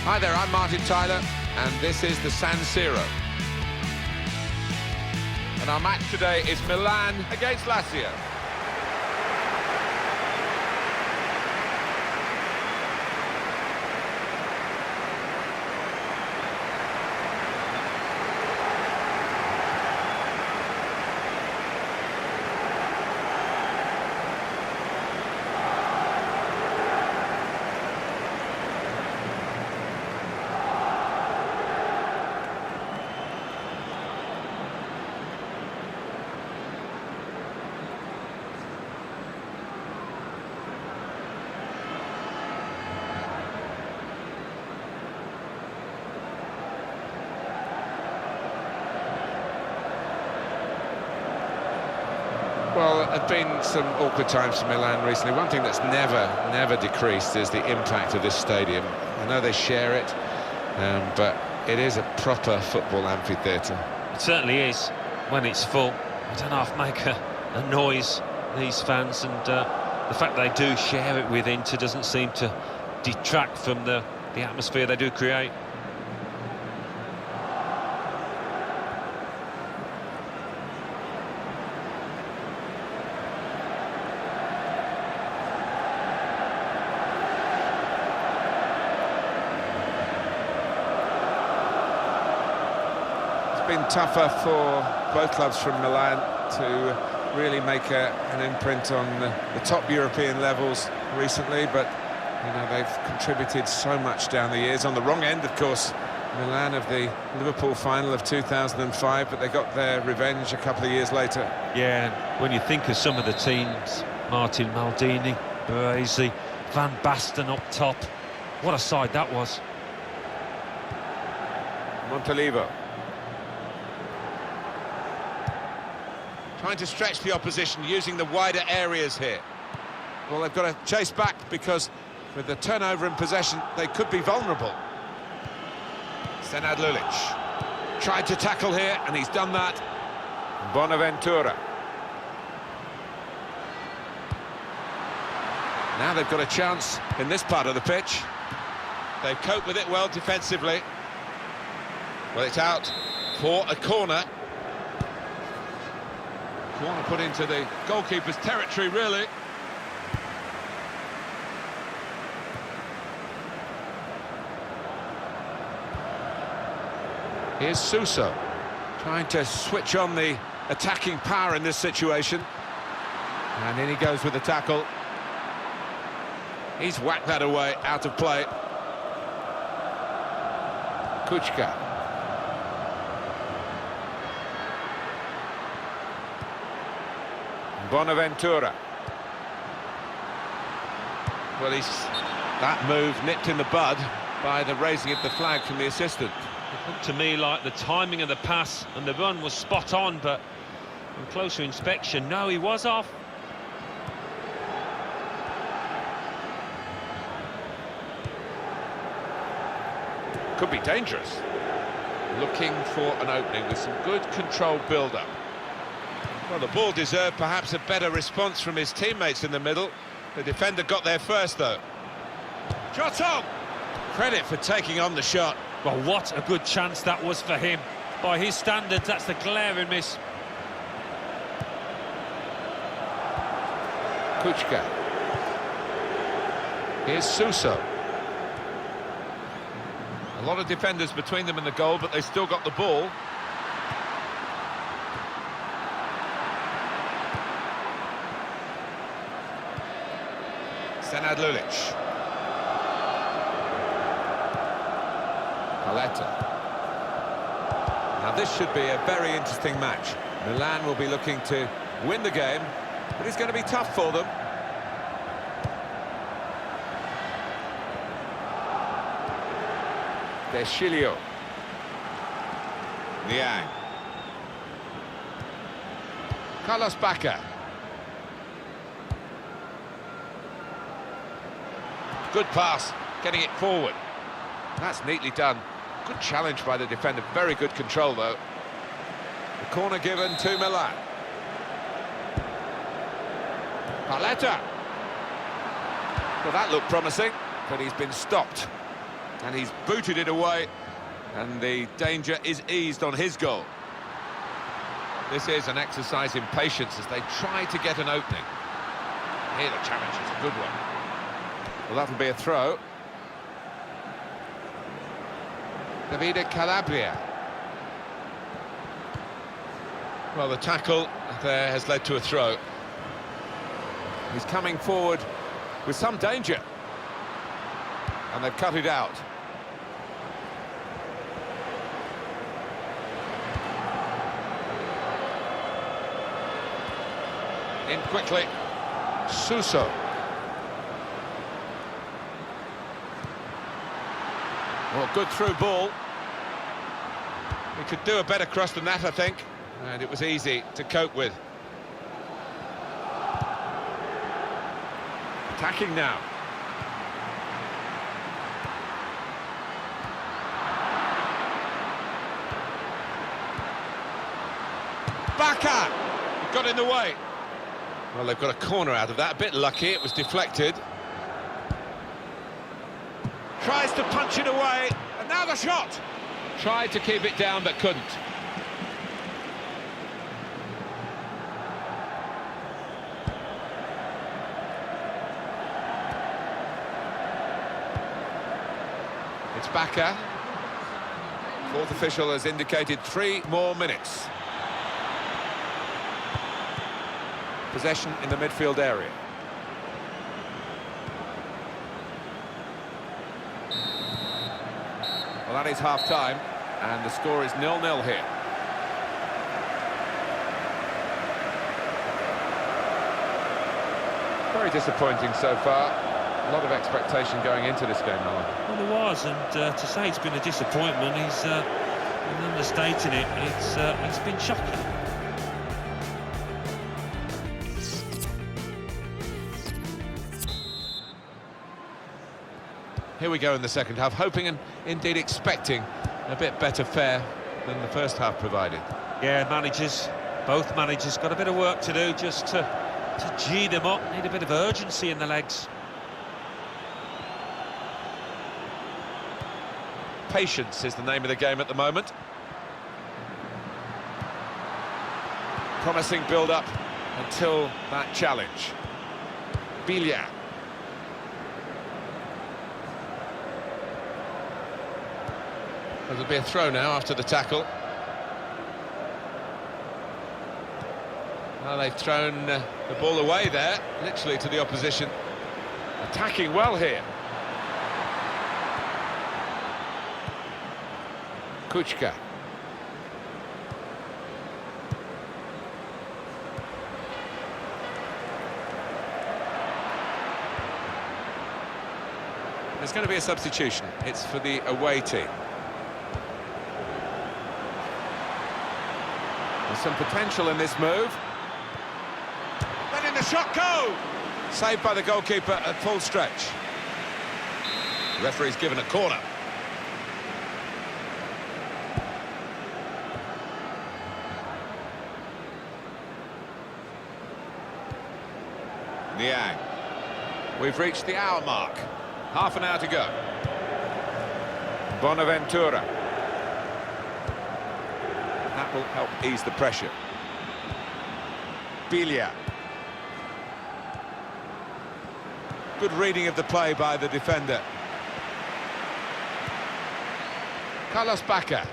Hi there, I'm Martin Tyler, and this is the San Siro. And our match today is Milan against Lazio. Well, there have been some awkward times for Milan recently. One thing that's never decreased is the impact of this stadium. I know they share it, but it is a proper football amphitheatre. It certainly is, when it's full. I don't half make a noise, these fans, and the fact they do share it with Inter doesn't seem to detract from the atmosphere they do create. Been tougher for both clubs from Milan to really make an imprint on the top European levels recently, but you know, they've contributed so much down the years. On the wrong end, of course, Milan of the Liverpool final of 2005, but they got their revenge a couple of years later. Yeah, and when you think of some of the teams, Martin Maldini, Baresi, Van Basten up top, what a side that was. Montalivo. Trying to stretch the opposition, using the wider areas here. Well, they've got to chase back because with the turnover in possession, they could be vulnerable. Senad Lulic tried to tackle here, and he's done that. Bonaventura. Now they've got a chance in this part of the pitch. They've coped with it well defensively. Well, it's out for a corner. Corner put into the goalkeeper's territory, really. Here's Suso, trying to switch on the attacking power in this situation. And in he goes with the tackle. He's whacked that away, out of play. Kuchka. Bonaventura. Well, that move nipped in the bud by the raising of the flag from the assistant. It looked to me like the timing of the pass and the run was spot on, but on closer inspection, no, he was off. Could be dangerous. Looking for an opening with some good controlled build-up. Well, the ball deserved perhaps a better response from his teammates in the middle. The defender got there first, though. Shot on! Credit for taking on the shot. Well, what a good chance that was for him. By his standards, that's the glaring miss. Kuchka. Here's Suso. A lot of defenders between them and the goal, but they still got the ball. Senad Lulic. Paletta. Now this should be a very interesting match. Milan will be looking to win the game, but it's going to be tough for them. Deschilio. Niang. Carlos Bacca. Good pass, getting it forward. That's neatly done. Good challenge by the defender, very good control though. The corner given to Milan. Paletta. Well, that looked promising, but he's been stopped. And he's booted it away, and the danger is eased on his goal. This is an exercise in patience as they try to get an opening. Here the challenge is a good one. Well, that'll be a throw. Davide Calabria. Well, the tackle there has led to a throw. He's coming forward with some danger. And they've cut it out. In quickly. Suso. Well, good through ball. We could do a better cross than that, I think. And it was easy to cope with. Attacking now. Baka! Got in the way. Well, they've got a corner out of that. A bit lucky, it was deflected. Tries to punch it away, and now the shot! Tried to keep it down, but couldn't. It's Baka. Fourth official has indicated 3 more minutes. Possession in the midfield area. Well, that is half-time, and the score is 0-0 here. Very disappointing so far. A lot of expectation going into this game, Milan. Well, there was, and to say it's been a disappointment is understating it. It's been shocking. Here we go in the second half, hoping and indeed expecting a bit better fare than the first half provided. Yeah, both managers got a bit of work to do just to G them up, need a bit of urgency in the legs. Patience is the name of the game at the moment. Promising build-up until that challenge. Milan. There'll be a throw now after the tackle. Well, they've thrown the ball away there, literally to the opposition. Attacking well here. Kuchka. There's going to be a substitution. It's for the away team. There's some potential in this move. Letting the shot go! Saved by the goalkeeper at full stretch. The referee's given a corner. Niang. We've reached the hour mark. Half an hour to go. Bonaventura. That will help ease the pressure. Milan. Good reading of the play by the defender. Carlos Baka.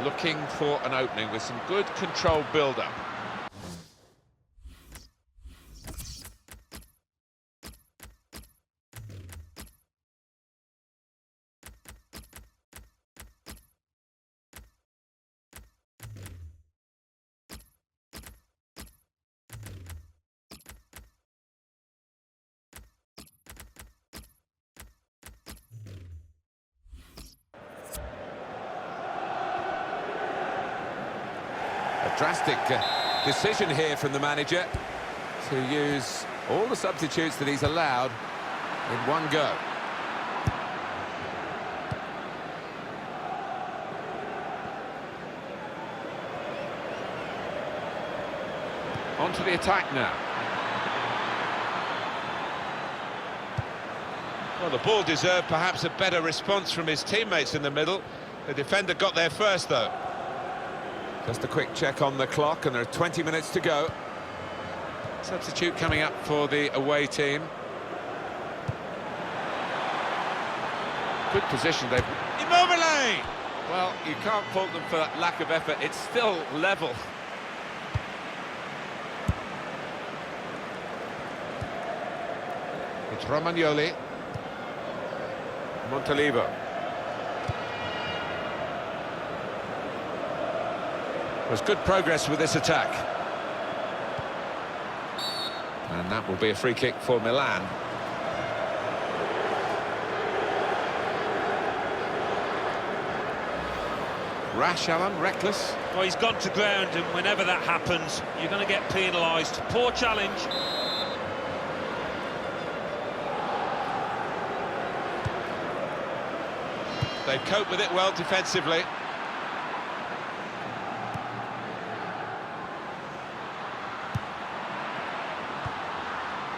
Looking for an opening with some good controlled build-up. A drastic decision here from the manager to use all the substitutes that he's allowed in one go. On to the attack now. Well, the ball deserved perhaps a better response from his teammates in the middle. The defender got there first, though. Just a quick check on the clock, and there are 20 minutes to go. Substitute coming up for the away team. Good position, they've... Immobile! Well, you can't fault them for that lack of effort. It's still level. It's Romagnoli. Montalivo. There's good progress with this attack. And that will be a free kick for Milan. Rash, Alan, reckless. Well, he's gone to ground, and whenever that happens, you're going to get penalised. Poor challenge. They've coped with it well defensively.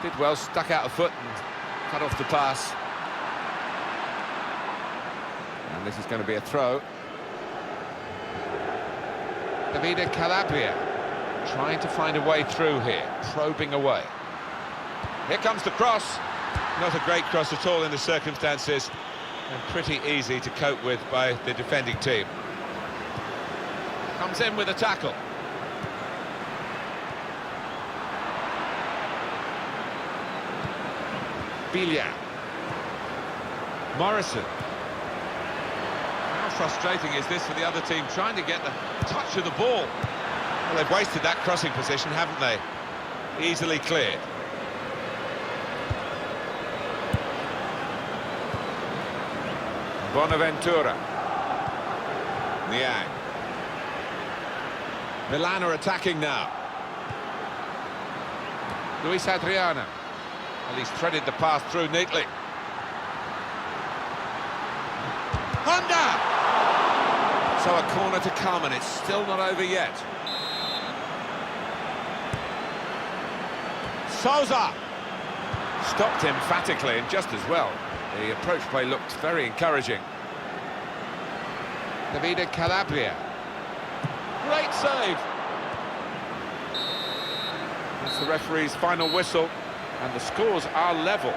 Did well, stuck out a foot and cut off the pass. And this is going to be a throw. Davide Calabria trying to find a way through here, probing away. Here comes the cross. Not a great cross at all in the circumstances, and pretty easy to cope with by the defending team. Comes in with a tackle. Milan. Morrison. How frustrating is this for the other team, trying to get the touch of the ball? Well, they've wasted that crossing position, haven't they? Easily cleared. Bonaventura. Niang. Milan are attacking now. Luis Adriano. Well, he's threaded the pass through neatly. Honda! So a corner to come, and it's still not over yet. Souza! Stopped emphatically, and just as well. The approach play looked very encouraging. Davide Calabria. Great save! That's the referee's final whistle, and the scores are level.